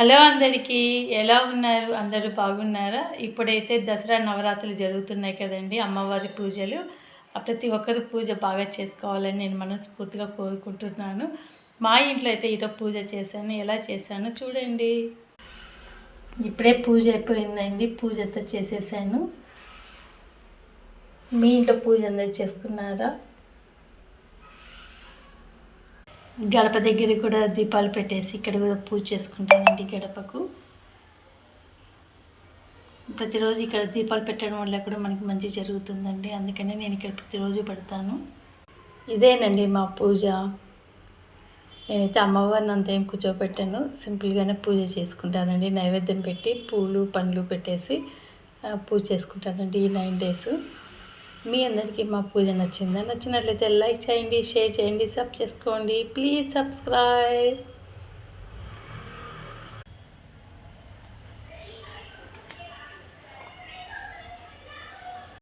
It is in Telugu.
హలో అందరికీ. ఎలా ఉన్నారు? అందరూ బాగున్నారా? ఇప్పుడైతే దసరా నవరాత్రులు జరుగుతున్నాయి కదండీ! అమ్మవారి పూజలు. ప్రతి ఒక్కరు పూజ బాగా చేసుకోవాలని నేను మనస్ఫూర్తిగా కోరుకుంటున్నాను. మా ఇంట్లో అయితే ఈరోజు పూజ చేశాను. ఎలా చేశానో చూడండి. ఇప్పుడే పూజ అయిపోయిందండి. పూజ అంతా చేసేసాను. మీ ఇంట్లో పూజ అందరూ చేసుకున్నారా? గడప దగ్గర కూడా దీపాలు పెట్టేసి ఇక్కడ కూడా పూజ చేసుకుంటానండి గడపకు. ప్రతిరోజు ఇక్కడ దీపాలు పెట్టడం వల్ల కూడా మనకి మంచి జరుగుతుందండి. అందుకనే నేను ఇక్కడ ప్రతిరోజు పెడతాను. ఇదేనండి మా పూజ. నేనైతే అమ్మవారిని అంత ఏం కూర్చోబెట్టాను. సింపుల్గానే పూజ చేసుకుంటానండి. నైవేద్యం పెట్టి పూలు పండ్లు పెట్టేసి పూజ చేసుకుంటానండి ఈ 9 days. మీ అందరికీ మా పూజ నచ్చిందా? నచ్చినట్లయితే లైక్ చేయండి, షేర్ చేయండి, సబ్ చేసుకోండి. Please subscribe.